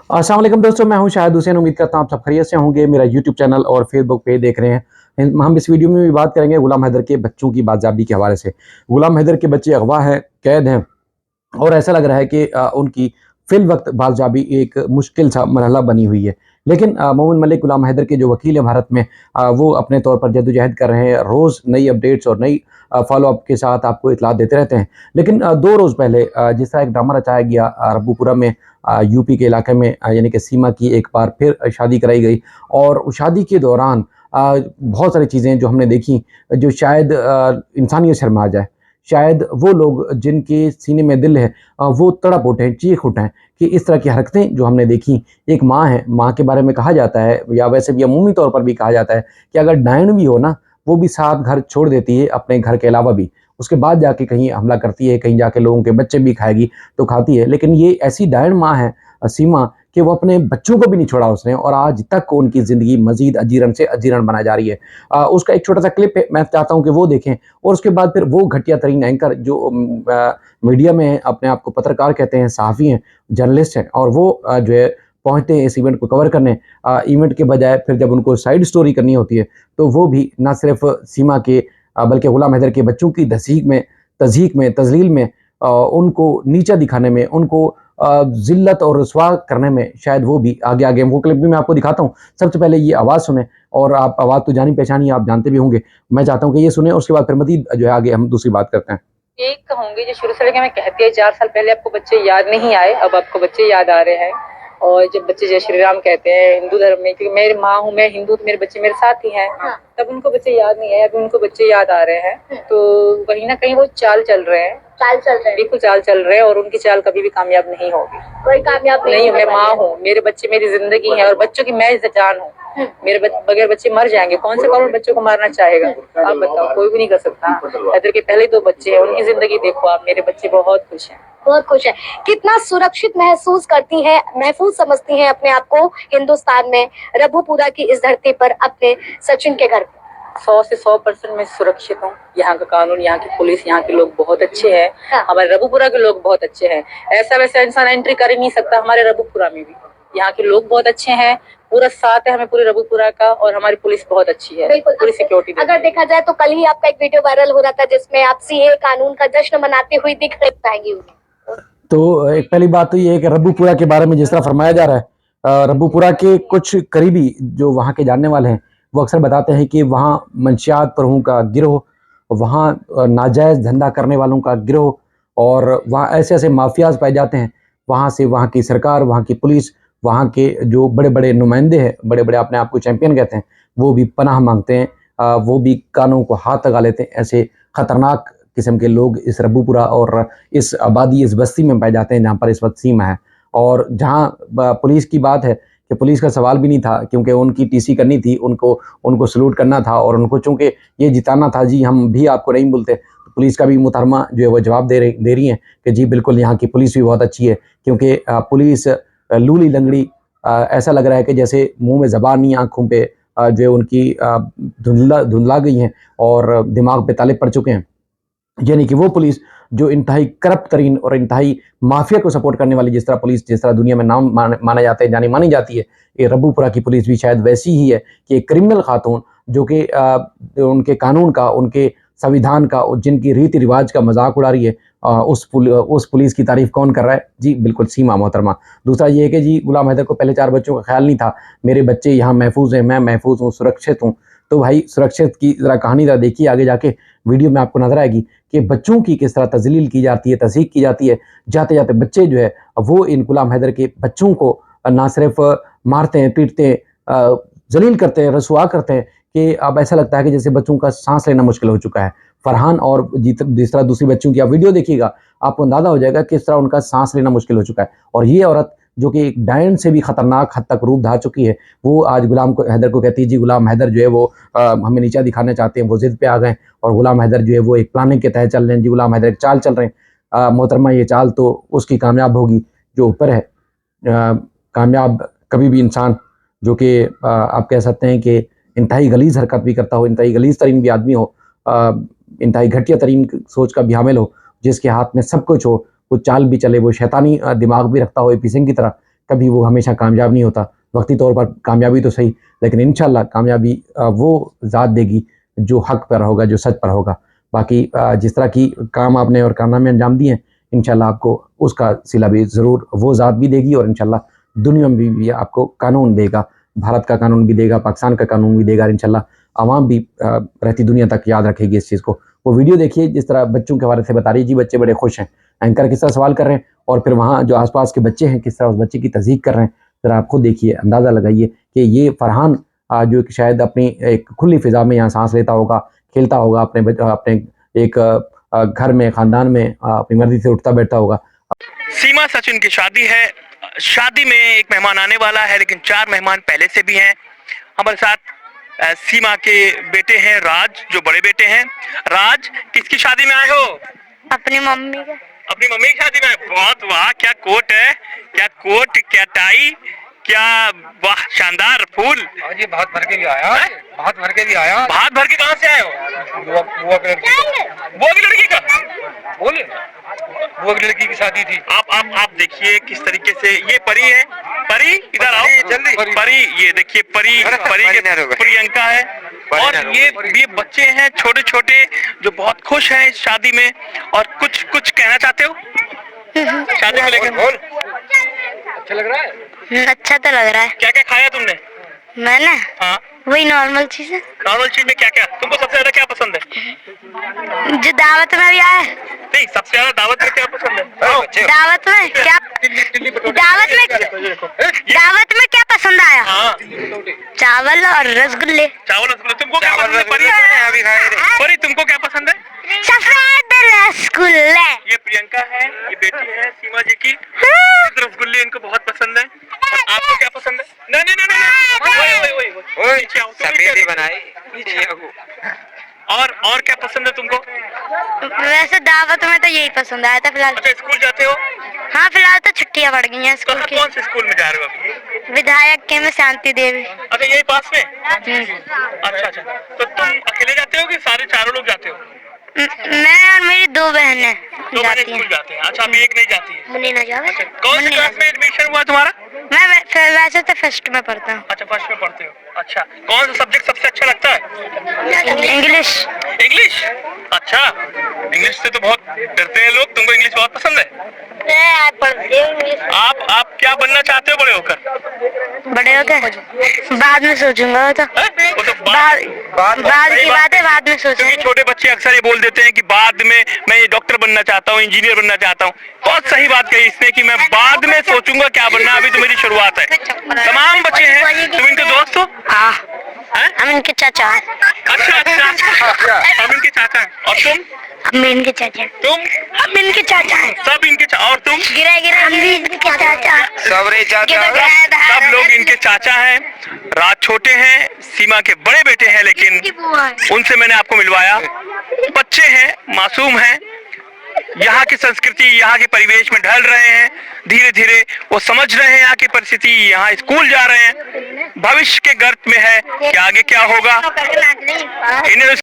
अस्सलाम वालेकुम दोस्तों, मैं हूं शाहिद हुसैन। उम्मीद करता हूं आप सब खैरियत से होंगे। मेरा यूट्यूब चैनल और फेसबुक पेज देख रहे हैं। हम इस वीडियो में भी बात करेंगे गुलाम हैदर के बच्चों की बाजियाबी के हवाले से। गुलाम हैदर के बच्चे अगवा हैं, कैद हैं और ऐसा लग रहा है कि उनकी फिल वक्त बाजियाबी एक मुश्किल सा मरहला बनी हुई है। लेकिन मोमिन मलिक गुलाम हैदर के जो वकील हैं भारत में, वो अपने तौर पर जद्दोजहद कर रहे हैं। रोज़ नई अपडेट्स और नई फॉलो अप के साथ आपको इतला देते रहते हैं। लेकिन 2 रोज़ पहले जिस तरह एक ड्रामा रचाया गया रब्बूपुरा में, यूपी के इलाके में, यानी कि सीमा की एक बार फिर शादी कराई गई और उस शादी के दौरान बहुत सारी चीज़ें जो हमने देखी, जो शायद इंसानियत शर्मा जाए। शायद वो लोग जिनके सीने में दिल है, वो तड़प उठें, चीख उठें कि इस तरह की हरकतें जो हमने देखी। एक माँ है, माँ के बारे में कहा जाता है या वैसे भी अमूमी तौर पर भी कहा जाता है कि अगर डायन भी हो ना, वो भी 7 घर छोड़ देती है अपने घर के अलावा भी। उसके बाद जाके कहीं हमला करती है, कहीं जाके लोगों के बच्चे भी खाएगी तो खाती है। लेकिन ये ऐसी डायन माँ है सीमा, कि वो अपने बच्चों को भी नहीं छोड़ा उसने और आज तक उनकी ज़िंदगी मज़ीद अजीरन से अजीरन बना जा रही है। उसका एक छोटा-सा क्लिप है, मैं चाहता हूँ कि वो देखें और उसके बाद फिर वो घटिया तरीन एंकर जो मीडिया में है, अपने आप को पत्रकार कहते हैं, सहाफ़ी हैं, जर्नलिस्ट हैं और वो जो है पहुँचते हैं इस इवेंट को कवर करने। इवेंट के बजाय फिर जब उनको साइड स्टोरी करनी होती है, तो वो भी ना सिर्फ़ सीमा के बल्कि गुलाम हैदर के बच्चों की तज़हीक में, तज़लील में, उनको नीचा दिखाने में, उनको ज़िल्लत और रुसवा करने में शायद वो भी आगे-आगे। वो क्लिप भी मैं आपको दिखाता हूँ। सबसे पहले ये आवाज़ सुनें और आप आवाज़ तो जानी-पहचानी आप जानते भी होंगे। मैं चाहता हूँ कि ये सुनें, उसके बाद फिर मज़ीद जो है आगे हम दूसरी बात करते हैं। एक कहूंगी जो शुरू से लेकर मैं कहती है 4 साल पहले आपको बच्चे याद नहीं आए, अब आपको बच्चे याद आ रहे हैं। और जब बच्चे जय श्री राम कहते हैं हिंदू धर्म में, क्योंकि मेरी माँ हूँ, मैं हिंदू, तो मेरे बच्चे मेरे साथ ही हैं। हाँ। तब उनको बच्चे याद नहीं आए, अभी उनको बच्चे याद आ रहे हैं। तो कहीं ना कहीं वो चाल चल रहे हैं, बिल्कुल चाल चल रहे हैं और उनकी चाल कभी भी कामयाब नहीं होगी। कोई कामयाब नहीं। मैं माँ हूँ, मेरे बच्चे मेरी जिंदगी है और बच्चों की मैं जान हूँ। मेरे बगैर बच्चे मर जाएंगे, कौन से करोड़ बच्चों को मारना चाहेगा? आप बताओ, कोई भी नहीं कर सकता। हैदर के पहले 2 बच्चे हैं, उनकी जिंदगी देखो आप, मेरे बच्चे बहुत खुश हैं, बहुत खुश है। कितना सुरक्षित महसूस करती हैं, महफूज समझती हैं अपने आप को हिंदुस्तान में, रब्बूपुरा की इस धरती पर, अपने सचिन के घर पे? 100 से 100% मैं सुरक्षित हूँ। यहाँ का कानून, यहाँ की पुलिस, यहाँ के लोग बहुत अच्छे हैं। हाँ। हमारे रब्बूपुरा के लोग बहुत अच्छे हैं। ऐसा वैसा इंसान एंट्री कर ही नहीं सकता हमारे रब्बूपुरा में भी। यहाँ के लोग बहुत अच्छे हैं, पूरा साथ है हमें पूरे रब्बूपुरा का और हमारी पुलिस बहुत अच्छी है, पूरी सिक्योरिटी। अगर देखा जाए तो कल ही आपका एक वीडियो वायरल हो रहा था जिसमें आप सीए कानून का जश्न मनाते हुए दिख पाएंगी उन्हें। तो एक पहली बात तो ये है कि रब्बूपुरा के बारे में जिस तरह फरमाया जा रहा है, रब्बूपुरा के कुछ करीबी जो वहाँ के जानने वाले हैं, वो अक्सर बताते हैं कि वहाँ मंशियात फरोहों का गिरोह, वहाँ नाजायज़ धंधा करने वालों का गिरोह और वहाँ ऐसे-ऐसे माफियाज़ पाए जाते हैं। वहाँ से वहाँ की सरकार, वहाँ की पुलिस, वहाँ के जो बड़े-बड़े नुमाइंदे हैं, बड़े-बड़े अपने आप को चैंपियन कहते हैं, वो भी पनाह माँगते हैं। वो भी कानून को हाथ लगा लेते हैं। ऐसे खतरनाक किस्म के लोग इस रब्बूपुरा और इस आबादी, इस बस्ती में पाए जाते हैं जहाँ पर इस वक्त सीमा है। और जहाँ पुलिस की बात है कि पुलिस का सवाल भी नहीं था, क्योंकि उनकी टीसी करनी थी, उनको उनको सलूट करना था और उनको चूँकि ये जिताना था, जी हम भी आपको नहीं बोलते, तो पुलिस का भी मुहतरमा जो है वो जवाब दे रही हैं कि जी बिल्कुल यहाँ की पुलिस भी बहुत अच्छी है। क्योंकि पुलिस लूली लंगड़ी, ऐसा लग रहा है कि जैसे मुँह में ज़बान नहीं, आँखों पे जो है उनकी धुंधला गई हैं और दिमाग पे ताले पड़ चुके हैं। यानी कि वो पुलिस जो इंतहाई करप्ट तरीन और इंतहाई माफिया को सपोर्ट करने वाली, जिस तरह पुलिस जिस तरह दुनिया में नाम माना जाता है, जानी मानी जाती है, ये रब्बूपुरा की पुलिस भी शायद वैसी ही है कि एक क्रिमिनल खातून जो कि उनके कानून का, उनके संविधान का और जिनकी रीति रिवाज का मजाक उड़ा रही है, उस पुलिस की तारीफ कौन कर रहा है? जी बिल्कुल सीमा मोहतरमा। दूसरा ये है कि जी गुलाम हैदर को पहले 4 बच्चों का ख्याल नहीं था, मेरे बच्चे यहाँ महफूज हैं, मैं महफूज हूँ, सुरक्षित हूँ। तो भाई सुरक्षित की ज़रा कहानी ज़रा देखिए, आगे जाके वीडियो में आपको नजर आएगी कि बच्चों की किस तरह तज़लील की जाती है, तज़हीक की जाती है। जाते-जाते बच्चे जो है वो इन गुलाम हैदर के बच्चों को ना सिर्फ मारते हैं, पीटते हैं, ज़लील करते हैं, रसवा करते हैं कि अब ऐसा लगता है कि जैसे बच्चों का साँस लेना मुश्किल हो चुका है। फरहान और जिस तरह दूसरी बच्चियों की आप वीडियो देखिएगा, आपको अंदाज़ा हो जाएगा किस तरह उनका साँस लेना मुश्किल हो चुका है। और ये औरत जो कि एक डायन से भी खतरनाक हद तक रूप धार चुकी है, वो आज हैदर को कहती है जी गुलाम हैदर जो है वो हमें नीचा दिखाना चाहते हैं, वो ज़िद पे आ गए और गुलाम हैदर जो है वो एक प्लानिंग के तहत चल रहे हैं। जी गुलाम हैदर एक चाल चल रहे हैं। मोहतरमा ये चाल तो उसकी कामयाब होगी जो ऊपर है। कामयाब कभी भी इंसान जो कि आप कह सकते हैं कि इंतहाई गलीज़ हरकत भी करता हो, इंतहाई गलीज़ तरीन भी आदमी हो, इंतहाई घटिया तरीन सोच का भी हामिल हो, जिसके हाथ में सब कुछ हो, वो चाल भी चले, वो शैतानी दिमाग भी रखता हो एपी सिंह की तरह, कभी वो हमेशा कामयाब नहीं होता। वक्ती तौर पर कामयाबी तो सही, लेकिन इंशाल्लाह कामयाबी वो ज़ात देगी जो हक पर होगा, जो सच पर होगा। बाकी जिस तरह की काम आपने और कारनामे अंजाम दिए हैं, इंशाल्लाह आपको उसका सिला भी ज़रूर वो ज़ात भी देगी और इंशाल्लाह दुनिया में भी आपको कानून देगा। भारत का कानून भी देगा, पाकिस्तान का कानून भी देगा और इंशाल्लाह आवाम भी रहती दुनिया तक याद रखेगी इस चीज़ को। वो वीडियो देखिए जिस तरह बच्चों के हवाले से बता रही है जी, बच्चे बड़े खुश हैं। एंकर किस तरह सवाल कर रहे हैं और फिर वहाँ जो आसपास के बच्चे हैं किस तरह उस बच्चे की तज़हीक कर रहे हैं। ज़रा आप खुद देखिए, अंदाज़ा लगाइए कि ये फरहान जो कि शायद अपनी एक खुली फ़िज़ा में यहाँ सांस लेता होगा, खेलता होगा, अपने एक घर में, ख़ानदान में अपनी मर्ज़ी से उठता बैठता होगा। सीमा सचिन की शादी है। शादी में एक मेहमान आने वाला है, लेकिन 4 मेहमान पहले से भी हैं। हमारे साथ सीमा के बेटे हैं राज, जो बड़े बेटे हैं। राज, किसकी शादी में आए हो? अपनी मम्मी के। अपनी मम्मी की शादी में। बहुत वाह, क्या कोट है, क्या कोट, क्या टाई, क्या वाह, शानदार फूल। जी भात भर के भी आया है? भात भर के भी आया। भात भर के कहाँ से आए हो? बुआ की लड़की का बोले, बुआ की लड़की की शादी थी। आप देखिए किस तरीके से ये परी है। परी इधर आओ जल्दी। परी, ये देखिए परी के प्रियंका है और ये बच्चे हैं छोटे छोटे जो बहुत खुश हैं इस शादी में। और कुछ कहना चाहते हो शादी को लेकर? बोल। अच्छा लग रहा है? अच्छा तो लग रहा है। क्या क्या खाया तुमने? मैंने हाँ, वही नॉर्मल चीज है। नॉर्मल चीज में क्या क्या तुमको सबसे ज्यादा क्या पसंद है? जो दावत में भी आया। नहीं, सबसे ज्यादा दावत में क्या पसंद है? दावत में क्या पसंद आया? हाँ, चावल और रसगुल्ले। चावल रसगुल्ले। तुमको क्या पसंद है परी? परी, तुमको क्या पसंद है? सफेद रसगुल्ले। ये प्रियंका है, ये बेटी है सीमा जी की। रसगुल्ले इनको बहुत पसंद है। और आपको क्या पसंद है? नहीं, नीचे आओ, तुम नीचे सफेदी आओ। बनाई। और क्या पसंद है तुमको? वैसे दावत में तो यही पसंद आया था फिलहाल। अच्छा, स्कूल जाते हो? हाँ, फिलहाल तो छुट्टियां पड़ गई हैं स्कूल की। कौन से स्कूल में जा रहे हो अभी? विधायक के में शांति देवी। अच्छा, यही पास में? अच्छा, तो तुम अकेले जाते हो कि सारे चारों लोग जाते हो? मैं और मेरी 2 बहनें दो बहनें जाती हैं। स्कूल जाते हैं। अच्छा, अभी एक नहीं जाती है। मुन्नी ना जावे। कौन सी क्लास में एडमिशन हुआ तुम्हारा? मैं वैसे तो फर्स्ट में पढ़ता हूँ। अच्छा, फर्स्ट में पढ़ते हो। अच्छा, कौन सा सब्जेक्ट सबसे अच्छा लगता है? इंग्लिश। इंग्लिश। अच्छा, इंग्लिश से तो बहुत डरते हैं लोग, तुमको इंग्लिश बहुत पसंद है? आप क्या बनना चाहते हो बड़े होकर? बड़े होकर बाद में सोचूंगा। वो तो वो तो बाद की बात है, बाद में क्योंकि सोचूंगा। छोटे बच्चे अक्सर ये बोल देते हैं कि बाद में मैं ये डॉक्टर बनना चाहता हूँ, इंजीनियर बनना चाहता हूँ। बहुत सही बात कही इसने कि मैं बाद में सोचूंगा क्या बनना, अभी तो मेरी शुरुआत है। तमाम बच्चे हैं, तुम इनके दोस्त हो? हाँ, हैं? हम इनके चाचा हैं। अच्छा, हम इनके चाचा हैं। और तुम? हम भी इनके चाचा हैं। तुम? हम इनके चाचा हैं। सब इनके और तुम? हम भी इनके चाचा। सब लोग इनके चाचा हैं। राज छोटे हैं, सीमा के बड़े बेटे हैं, लेकिन उनसे मैंने आपको मिलवाया। बच्चे हैं, मासूम हैं, यहाँ की संस्कृति, यहाँ के परिवेश में ढल रहे हैं। धीरे धीरे वो समझ रहे हैं यहाँ की परिस्थिति, यहाँ स्कूल जा रहे हैं। भविष्य के गर्त में है कि आगे क्या होगा। इन्हें